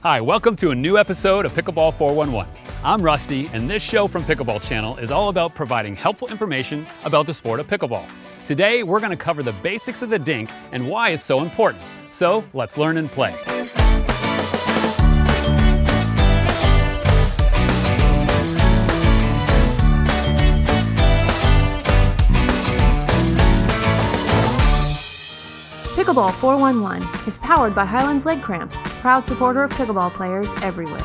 Hi, welcome to a new episode of Pickleball 411. I'm Rusty, and this show from Pickleball Channel is all about providing helpful information about the sport of pickleball. Today, we're going to cover the basics of the dink and why it's so important. So, let's learn and play. Pickleball 411 is powered by Highlands Leg Cramps, proud supporter of pickleball players everywhere.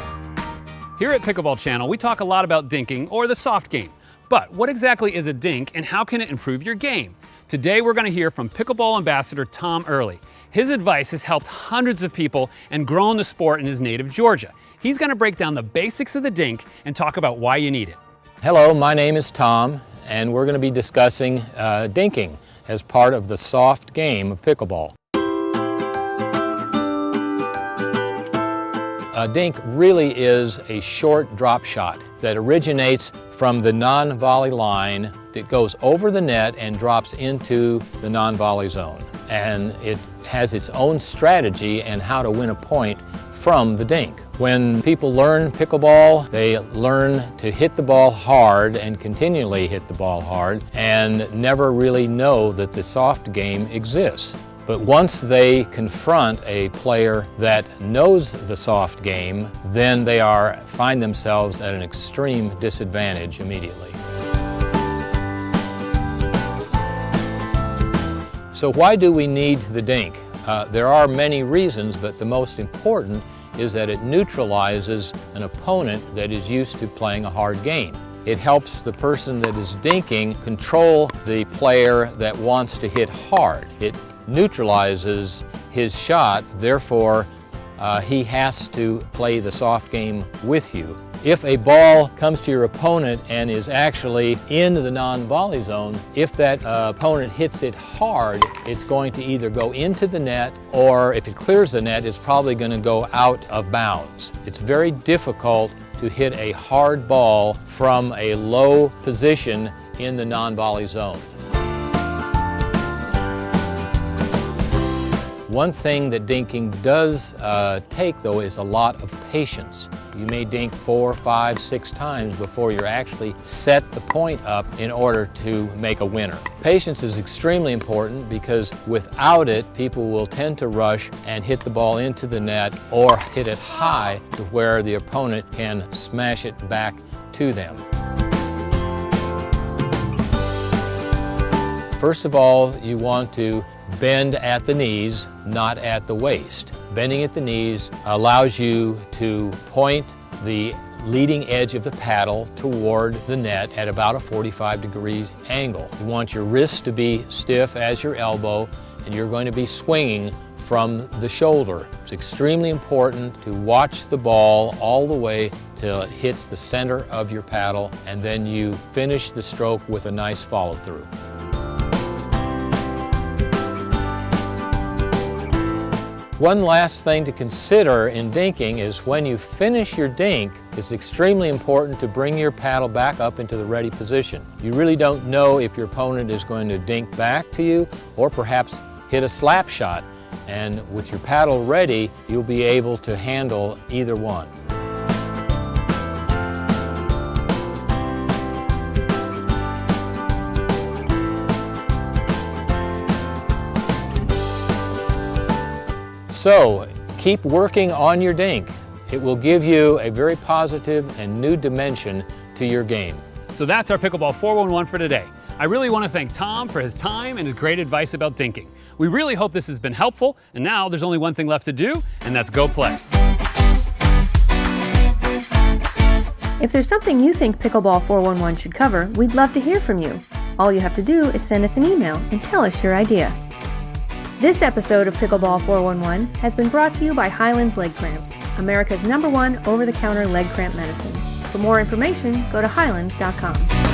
Here at Pickleball Channel, we talk a lot about dinking, or the soft game. But what exactly is a dink and how can it improve your game? Today we're going to hear from Pickleball Ambassador Tom Early. His advice has helped hundreds of people and grown the sport in his native Georgia. He's going to break down the basics of the dink and talk about why you need it. Hello, my name is Tom, and we're going to be discussing dinking as part of the soft game of pickleball. A dink really is a short drop shot that originates from the non-volley line that goes over the net and drops into the non-volley zone. And it has its own strategy and how to win a point from the dink. When people learn pickleball, they learn to hit the ball hard and continually hit the ball hard and never really know that the soft game exists. But once they confront a player that knows the soft game, then they find themselves at an extreme disadvantage immediately. So why do we need the dink? There are many reasons, but the most important is that it neutralizes an opponent that is used to playing a hard game. It helps the person that is dinking control the player that wants to hit hard. It neutralizes his shot, therefore he has to play the soft game with you. If a ball comes to your opponent and is actually in the non-volley zone, if that opponent hits it hard, it's going to either go into the net, or if it clears the net, it's probably going to go out of bounds. It's very difficult to hit a hard ball from a low position in the non-volley zone. One thing that dinking does take, though, is a lot of patience. You may dink 4, 5, 6 times before you're actually set the point up in order to make a winner. Patience is extremely important because without it, people will tend to rush and hit the ball into the net or hit it high to where the opponent can smash it back to them. First of all, you want to bend at the knees, not at the waist. Bending at the knees allows you to point the leading edge of the paddle toward the net at about a 45-degree angle. You want your wrist to be stiff as your elbow, and you're going to be swinging from the shoulder. It's extremely important to watch the ball all the way till it hits the center of your paddle, and then you finish the stroke with a nice follow-through. One last thing to consider in dinking is when you finish your dink, it's extremely important to bring your paddle back up into the ready position. You really don't know if your opponent is going to dink back to you or perhaps hit a slap shot. And with your paddle ready, you'll be able to handle either one. So, keep working on your dink. It will give you a very positive and new dimension to your game. So that's our Pickleball 411 for today. I really want to thank Tom for his time and his great advice about dinking. We really hope this has been helpful, and now there's only one thing left to do, and that's go play. If there's something you think Pickleball 411 should cover, we'd love to hear from you. All you have to do is send us an email and tell us your idea. This episode of Pickleball 411 has been brought to you by Highlands Leg Cramps, America's #1 over-the-counter leg cramp medicine. For more information, go to highlands.com.